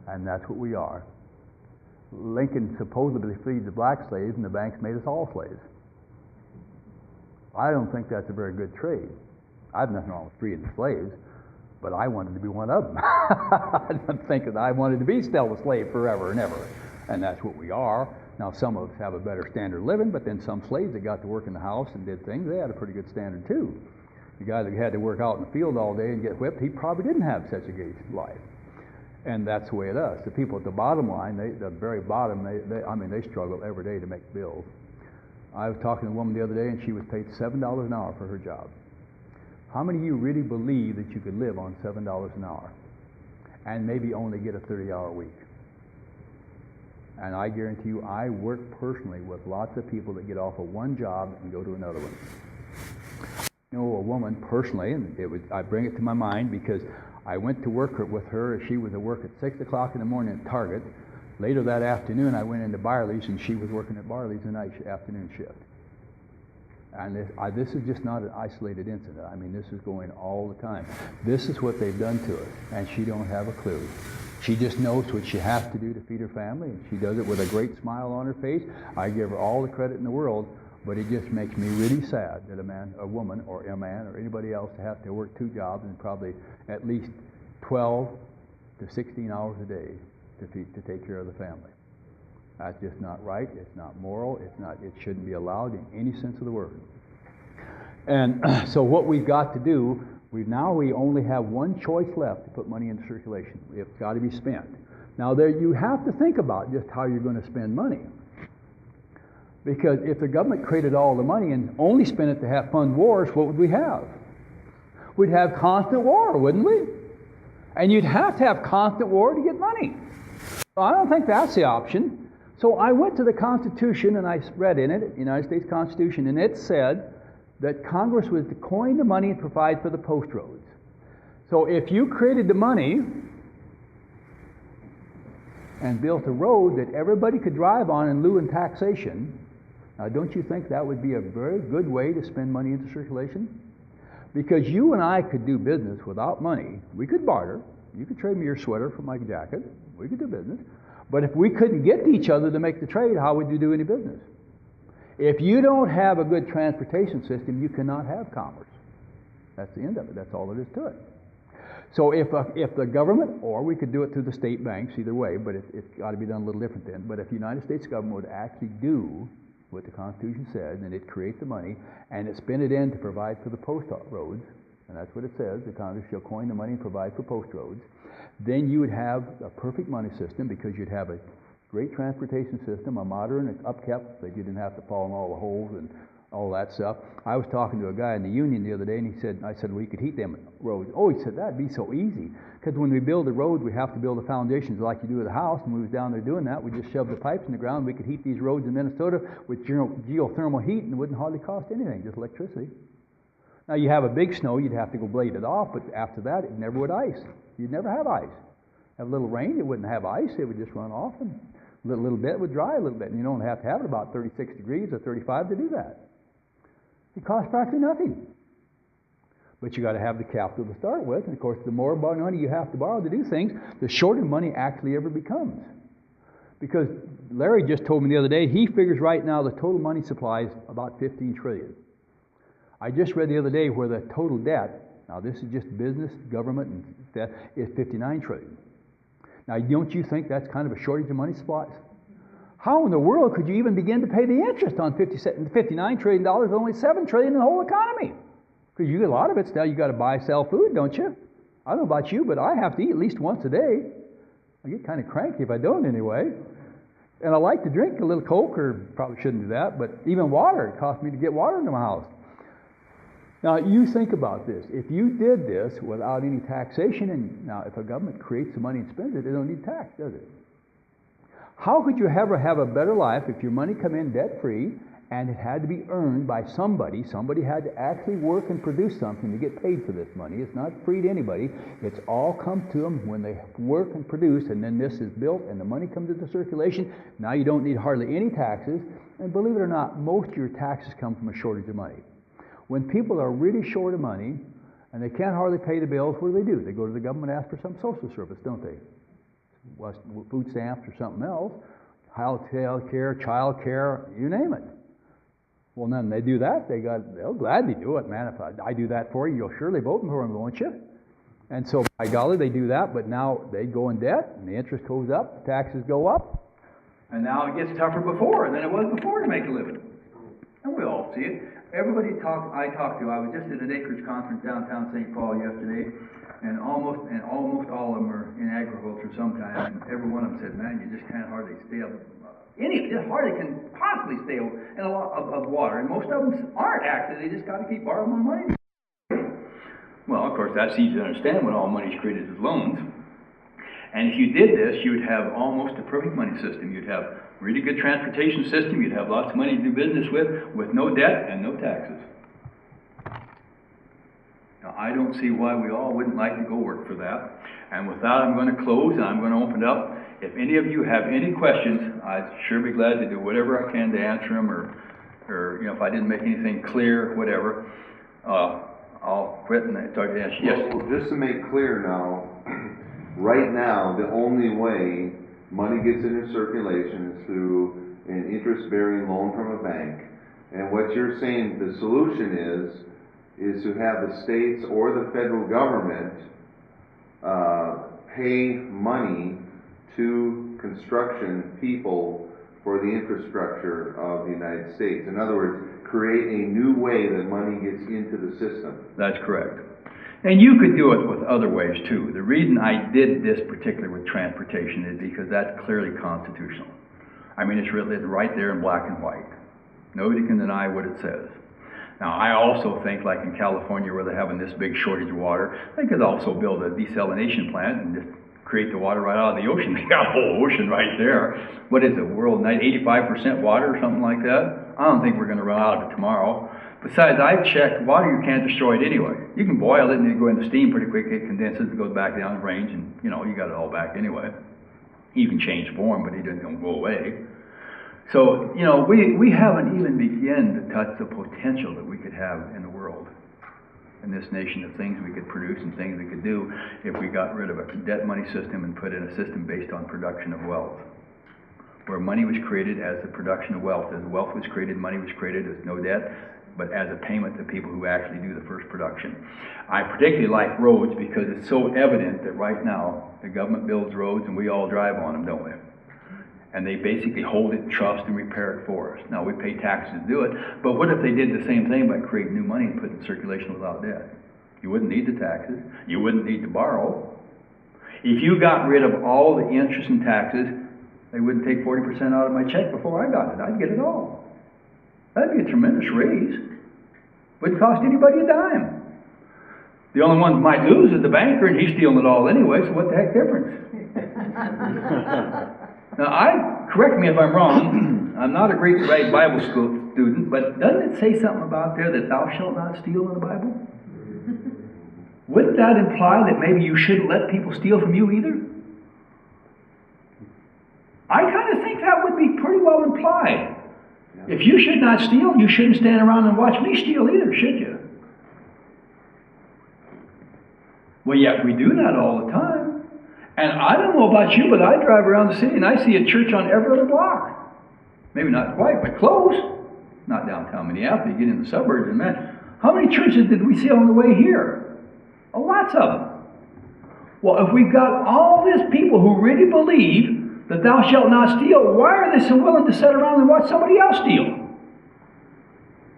And that's what we are. Lincoln supposedly freed the black slaves, and the banks made us all slaves. I don't think that's a very good trade. I have nothing wrong with freeing the slaves, but I wanted to be one of them. I don't think that I wanted to be still a slave forever and ever. And that's what we are. Now, some of us have a better standard of living, but then some slaves that got to work in the house and did things, they had a pretty good standard too. The guy that had to work out in the field all day and get whipped, he probably didn't have such a good life. And that's the way it is. The people at the bottom line, the very bottom, they struggle every day to make bills. I was talking to a woman the other day, and she was paid $7 an hour for her job. How many of you really believe that you could live on $7 an hour and maybe only get a 30-hour week? And I guarantee you, I work personally with lots of people that get off of one job and go to another one. I know a woman personally, and I bring it to my mind because I went to work with her. She was at work at 6 o'clock in the morning at Target. Later that afternoon, I went into Byerly's, and she was working at Byerly's the afternoon shift. And this is just not an isolated incident. I mean, this is going all the time. This is what they've done to her, and she don't have a clue. She just knows what she has to do to feed her family, and she does it with a great smile on her face. I give her all the credit in the world, but it just makes me really sad that a woman, or a man, or anybody else has to work 2 jobs and probably at least 12 to 16 hours a day to take care of the family. That's just not right. It's not moral. It shouldn't be allowed in any sense of the word. And so what we've got to do, we only have one choice left to put money into circulation. It's got to be spent. Now you have to think about just how you're going to spend money. Because if the government created all the money and only spent it to have fund wars, what would we have? We'd have constant war, wouldn't we? And you'd have to have constant war to get money. So I don't think that's the option. So I went to the Constitution and I read in it, the United States Constitution, and it said that Congress was to coin the money and provide for the post roads. So if you created the money and built a road that everybody could drive on in lieu of taxation, now don't you think that would be a very good way to spend money into circulation? Because you and I could do business without money. We could barter. You could trade me your sweater for my jacket. We could do business. But if we couldn't get to each other to make the trade, how would you do any business? If you don't have a good transportation system, you cannot have commerce. That's the end of it. That's all there is to it. So if the government, or we could do it through the state banks, either way, but it's got to be done a little different then. But if the United States government would actually do what the Constitution said, and it create the money, and it spend it in to provide for the post roads, and that's what it says, the Congress shall coin the money and provide for post roads, then you would have a perfect money system because you'd have a great transportation system, a modern and upkept, that you didn't have to fall in all the holes and all that stuff. I was talking to a guy in the union the other day, and I said, well, you could heat them roads. Oh, he said, that'd be so easy. Because when we build a road, we have to build the foundations like you do with a house. And when we was down there doing that, we just shoved the pipes in the ground. We could heat these roads in Minnesota with geothermal heat, and it wouldn't hardly cost anything, just electricity. Now, you have a big snow, you'd have to go blade it off, but after that, it never would ice. You'd never have ice. Have a little rain, it wouldn't have ice. It would just run off, and a little bit would dry a little bit. And you don't have to have it about 36 degrees or 35 to do that. It costs practically nothing. But you got to have the capital to start with. And of course, the more money you have to borrow to do things, the shorter money actually ever becomes. Because Larry just told me the other day, he figures right now the total money supply is about 15 trillion. I just read the other day where the total debt, now this is just business, government, and debt, is 59 trillion. Now, don't you think that's kind of a shortage of money supplies? How in the world could you even begin to pay the interest on $59 trillion, only $7 trillion in the whole economy? Because you get a lot of it, now you got to buy, sell food, don't you? I don't know about you, but I have to eat at least once a day. I get kind of cranky if I don't anyway. And I like to drink a little Coke, or probably shouldn't do that, but even water, it costs me to get water into my house. Now, you think about this. If you did this without any taxation, and now if a government creates the money and spends it, it don't need tax, does it? How could you ever have a better life if your money come in debt-free and it had to be earned by somebody? Somebody had to actually work and produce something to get paid for this money. It's not free to anybody. It's all come to them when they work and produce, and then this is built and the money comes into circulation. Now you don't need hardly any taxes, and believe it or not, most of your taxes come from a shortage of money. When people are really short of money and they can't hardly pay the bills, what do? They go to the government and ask for some social service, don't they? food stamps or something else, health care, child care, you name it. Well, then they do that, they'll gladly do it, man. If I do that for you, you'll surely vote for me, won't you? And so, by golly, they do that, but now they go in debt, and the interest goes up, the taxes go up, and now it gets tougher than it was before to make a living. And we all see it. Everybody I talked to, I was just at an acreage conference downtown St. Paul yesterday, and almost all of them are in agriculture sometime, and every one of them said, man, you just can't hardly stay up. Just hardly can possibly stay in a lot of water, and most of them aren't actually. They just got to keep borrowing more money. Well, of course, that's easy to understand when all money is created as loans. And if you did this, you would have almost a perfect money system. You'd have a really good transportation system. You'd have lots of money to do business with no debt and no taxes. Now, I don't see why we all wouldn't like to go work for that. And with that, I'm going to close, and I'm going to open it up. If any of you have any questions, I'd sure be glad to do whatever I can to answer them, or if I didn't make anything clear, whatever. I'll quit and start to answer. Yes? Well, just to make clear now, right now, the only way money gets into circulation is through an interest-bearing loan from a bank. And what you're saying the solution is to have the states or the federal government pay money to construction people for the infrastructure of the United States. In other words, create a new way that money gets into the system. That's correct. And you could do it with other ways too. The reason I did this particularly with transportation is because that's clearly constitutional. I mean, it's written right there in black and white. Nobody can deny what it says. Now, I also think, like in California, where they're having this big shortage of water, they could also build a desalination plant and just create the water right out of the ocean. They got a whole ocean right there. What is it, world night, 85% water or something like that? I don't think we're going to run out of it tomorrow. Besides, I've checked, water you can't destroy it anyway. You can boil it and then go into steam pretty quick, it condenses, it goes back down the range, and you got it all back anyway. You can change form, but it doesn't go away. So, we haven't even begun to touch the potential that we could have in the world, in this nation, of things we could produce and things we could do if we got rid of a debt money system and put in a system based on production of wealth, where money was created as the production of wealth. As wealth was created, money was created as no debt, but as a payment to people who actually do the first production. I particularly like roads because it's so evident that right now the government builds roads and we all drive on them, don't we? And they basically hold it in trust and repair it for us. Now, we pay taxes to do it, but what if they did the same thing by creating new money and put it in circulation without debt? You wouldn't need the taxes. You wouldn't need to borrow. If you got rid of all the interest and taxes, they wouldn't take 40% out of my check before I got it. I'd get it all. That'd be a tremendous raise. Wouldn't cost anybody a dime. The only one who might lose is the banker, and he's stealing it all anyway, so what the heck difference? Now, correct me if I'm wrong, I'm not a great Bible school student, but doesn't it say something about there that thou shalt not steal in the Bible? Wouldn't that imply that maybe you shouldn't let people steal from you either? I kind of think that would be pretty well implied. If you should not steal, you shouldn't stand around and watch me steal either, should you? Well, yet we do that all the time. And I don't know about you, but I drive around the city and I see a church on every other block. Maybe not quite, but close. Not downtown Minneapolis, you get in the suburbs, and man, how many churches did we see on the way here? Oh, lots of them. Well, if we've got all these people who really believe that thou shalt not steal, why are they so willing to sit around and watch somebody else steal?